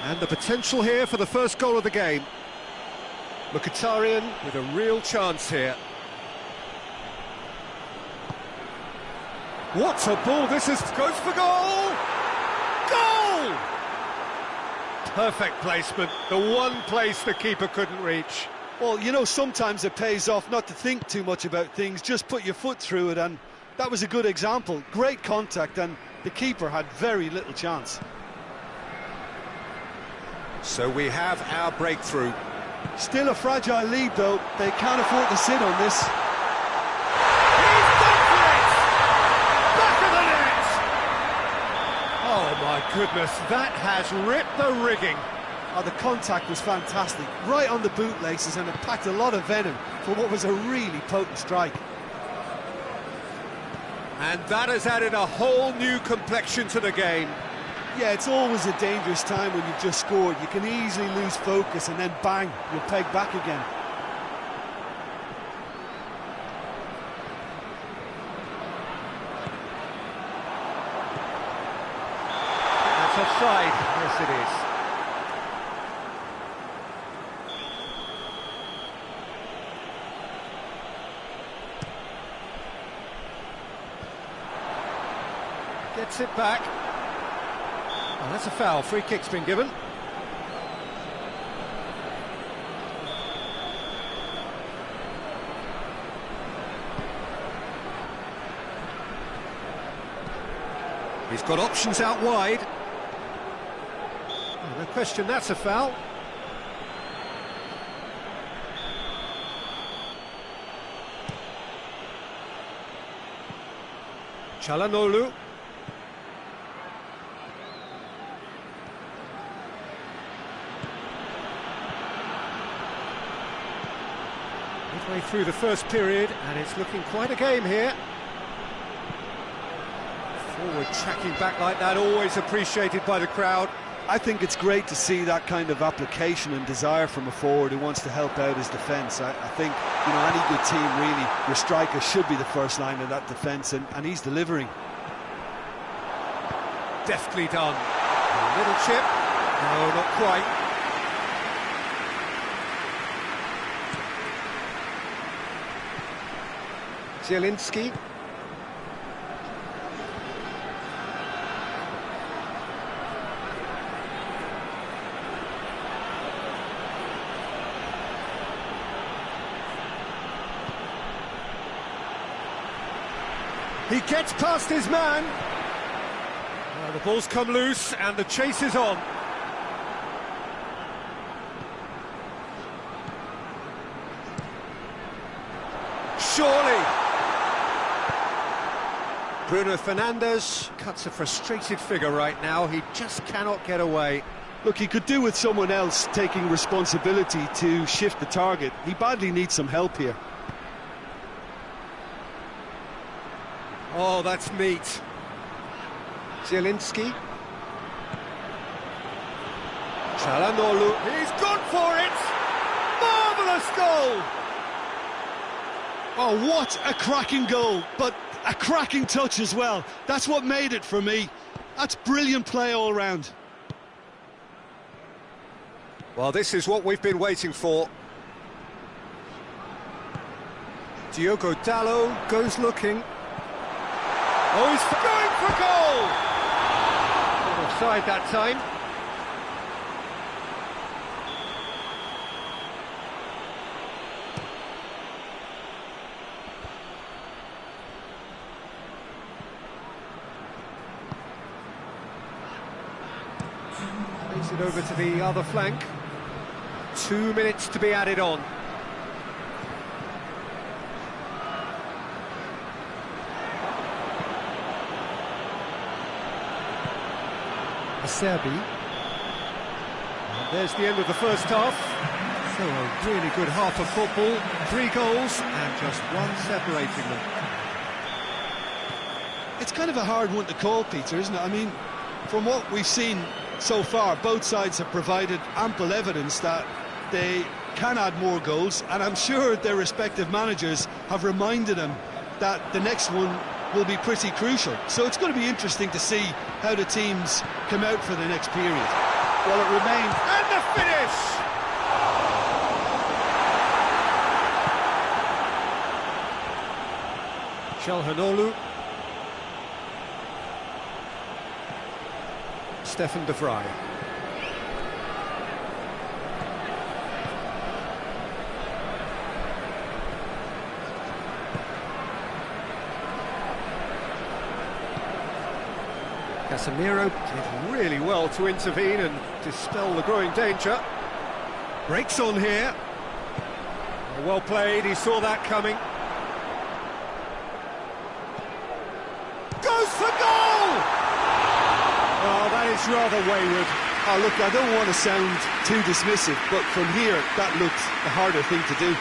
And the potential here for the first goal of the game. Mkhitaryan with a real chance here. What a ball, this is... goes for goal! Goal! Perfect placement, the one place the keeper couldn't reach.
Well, you know, sometimes it pays off not to think too much about things, just put your foot through it, and that was a good example. Great contact, and the keeper had very little chance.
So we have our breakthrough.
Still a fragile lead, though. They can't afford to sit on this.
Oh my goodness, that has ripped the rigging.
Oh, the contact was fantastic, right on the bootlaces, and it packed a lot of venom for what was a really potent strike.
And that has added a whole new complexion to the game.
Yeah, it's always a dangerous time when you've just scored. You can easily lose focus and then bang, you're pegged back again.
Offside, yes it is. Gets it back. Oh, that's a foul, free kick's been given. He's got options out wide. No question, that's a foul. Çalhanoğlu. Midway through the first period, and it's looking quite a game here. Forward tracking back like that, always appreciated by the crowd.
I think it's great to see that kind of application and desire from a forward who wants to help out his defence. I think, you know, any good team, really, your striker should be the first line of that defence, and he's delivering.
Deftly done. A little chip. No, not quite. Zielinski. He gets past his man. Well, the ball's come loose and the chase is on. Surely. Bruno Fernandes cuts a frustrated figure right now. He just cannot get away.
Look, he could do with someone else taking responsibility to shift the target. He badly needs some help here.
Oh, that's neat. Zielinski. Çalhanoğlu. He's gone for it! Marvellous goal!
Oh, what a cracking goal, but a cracking touch as well. That's what made it for me. That's brilliant play all round.
Well, this is what we've been waiting for. Diogo Dalot goes looking. Oh, he's going for goal! Not offside that time. Plays it over to the other flank. 2 minutes to be added on. Serbi. And there's the end of the first half. So a really good half of football. 3 goals and just one separating them.
It's kind of a hard one to call, Peter, isn't it? I mean, from what we've seen so far, both sides have provided ample evidence that they can add more goals, and I'm sure their respective managers have reminded them that the next one will be pretty crucial. So it's going to be interesting to see how the teams come out for the next period.
Well, it remains, and the finish!
Çalhanoğlu. Stefan de Vrij. Casemiro did really well to intervene and dispel the growing danger. Breaks on here. Well played, he saw that coming. Goes for goal! Oh, that is rather wayward.
Oh, look, I don't want to sound too dismissive, but from here, that looked the harder thing to do.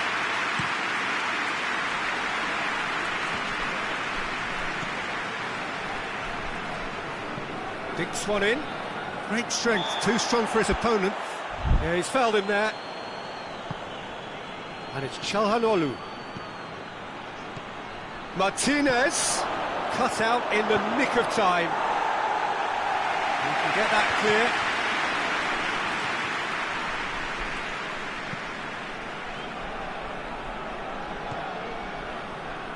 Dinks one in. Great strength, too strong for his opponent. Yeah, he's fouled him there. And it's Çalhanoğlu. Martinez, cut out in the nick of time. He can get that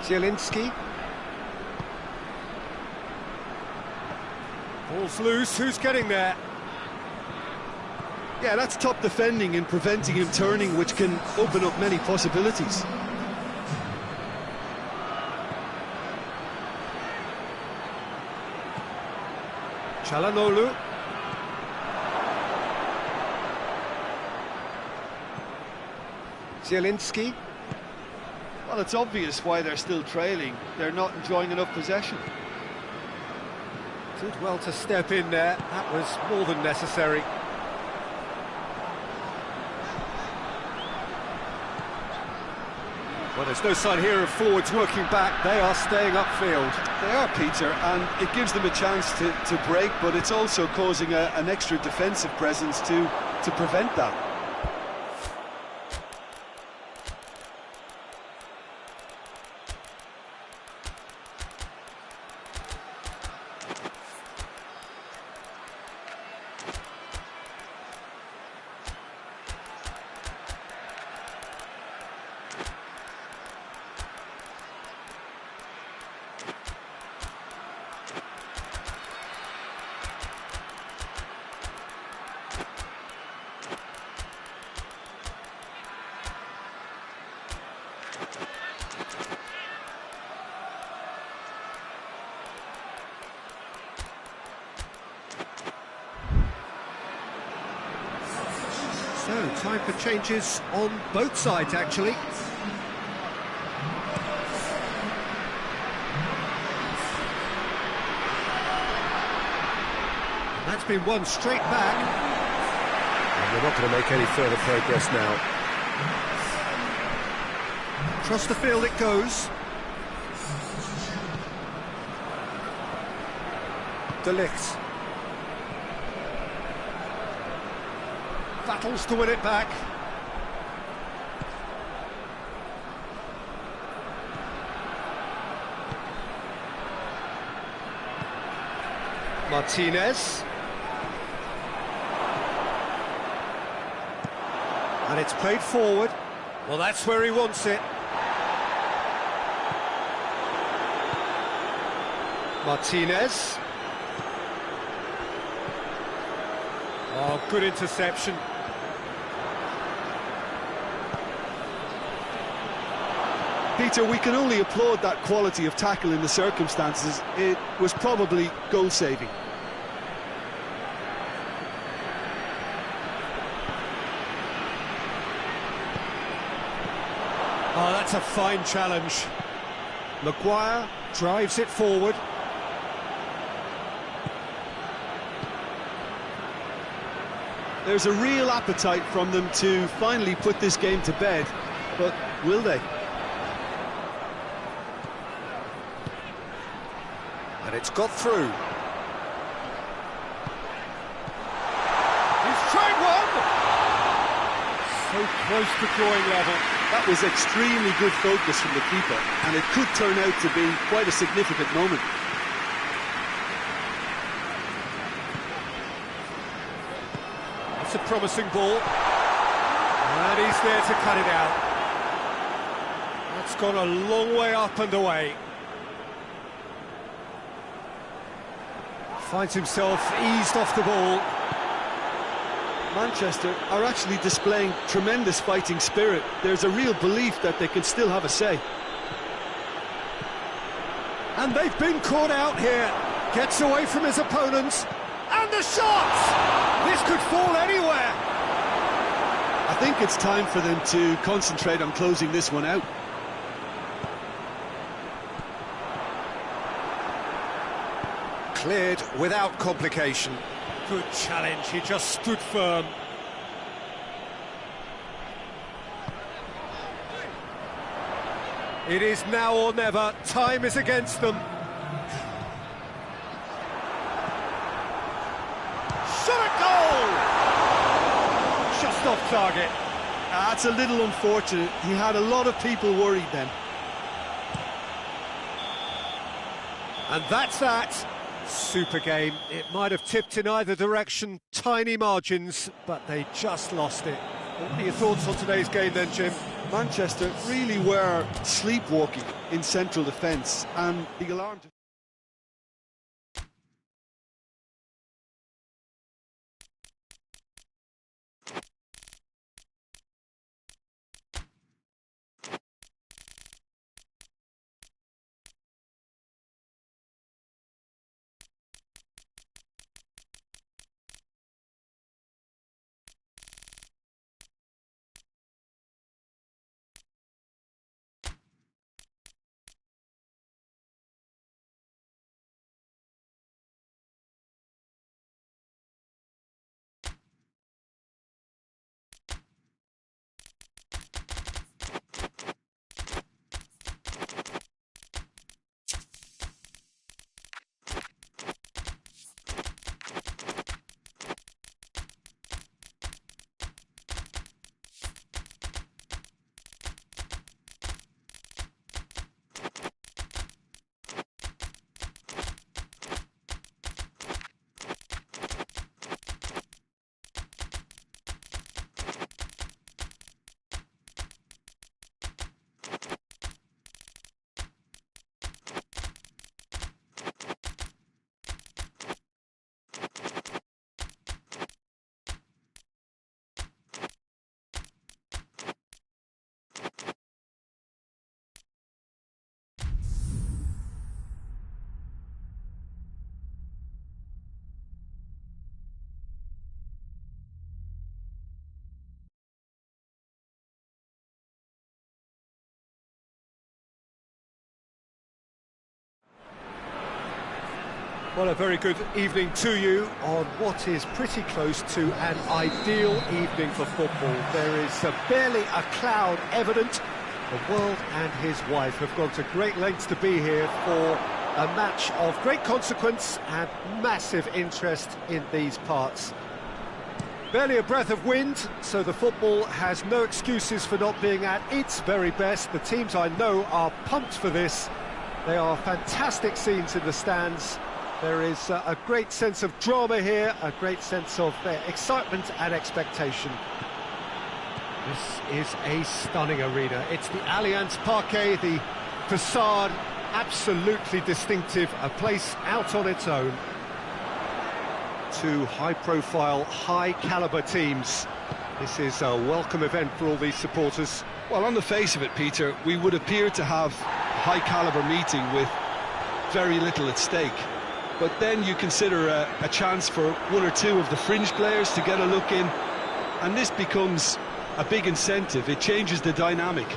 clear. Zielinski. Ball's loose, who's getting there?
Yeah, that's top defending and preventing him turning, which can open up many possibilities.
Çalhanoğlu. Zielinski.
Well, it's obvious why they're still trailing. They're not enjoying enough possession.
Did well to step in there. That was more than necessary. Well, there's no sign here of forwards working back. They are staying upfield.
They are, Peter, and it gives them a chance to break, but it's also causing an extra defensive presence to prevent that.
So, time for changes on both sides, actually. That's been won straight back. And we're not going to make any further progress now. Across the field it goes. De Ligt. Battles to win it back. Martinez. And it's played forward. Well, that's where he wants it. Martinez. Oh, good interception.
Peter, we can only applaud that quality of tackle in the circumstances. It was probably goal-saving.
Oh, that's a fine challenge. Maguire drives it forward.
There's a real appetite from them to finally put this game to bed, but will they?
And it's got through. He's tried one! So close to drawing level.
That was extremely good focus from the keeper, and it could turn out to be quite a significant moment.
It's a promising ball. And he's there to cut it out. That's gone a long way up and away. Finds himself eased off the ball.
Manchester are actually displaying tremendous fighting spirit. There's a real belief that they can still have a say.
And they've been caught out here. Gets away from his opponents. And the shot! This could fall anywhere.
I think it's time for them to concentrate on closing this one out.
Cleared without complication. Good challenge, he just stood firm. It is now or never, time is against them. Shot a goal! Just off target.
That's a little unfortunate. He had a lot of people worried then.
And that's that. Super game. It might have tipped in either direction, tiny margins, but they just lost it. What are your thoughts on today's game then, Jim?
Manchester really were sleepwalking in central defence, and the alarm...
Well, a very good evening to you on what is pretty close to an ideal evening for football. There is barely a cloud evident. The world and his wife have gone to great lengths to be here for a match of great consequence and massive interest in these parts. Barely a breath of wind, so the football has no excuses for not being at its very best. The teams I know are pumped for this. They are fantastic scenes in the stands. There is a great sense of drama here, a great sense of excitement and expectation. This is a stunning arena. It's the Allianz Parquet, the facade, absolutely distinctive, a place out on its own. Two high-profile, high-caliber teams. This is a welcome event for all these supporters.
Well, on the face of it, Peter, we would appear to have a high-caliber meeting with very little at stake. But then you consider a chance for one or two of the fringe players to get a look in, and this becomes a big incentive. It changes the dynamic.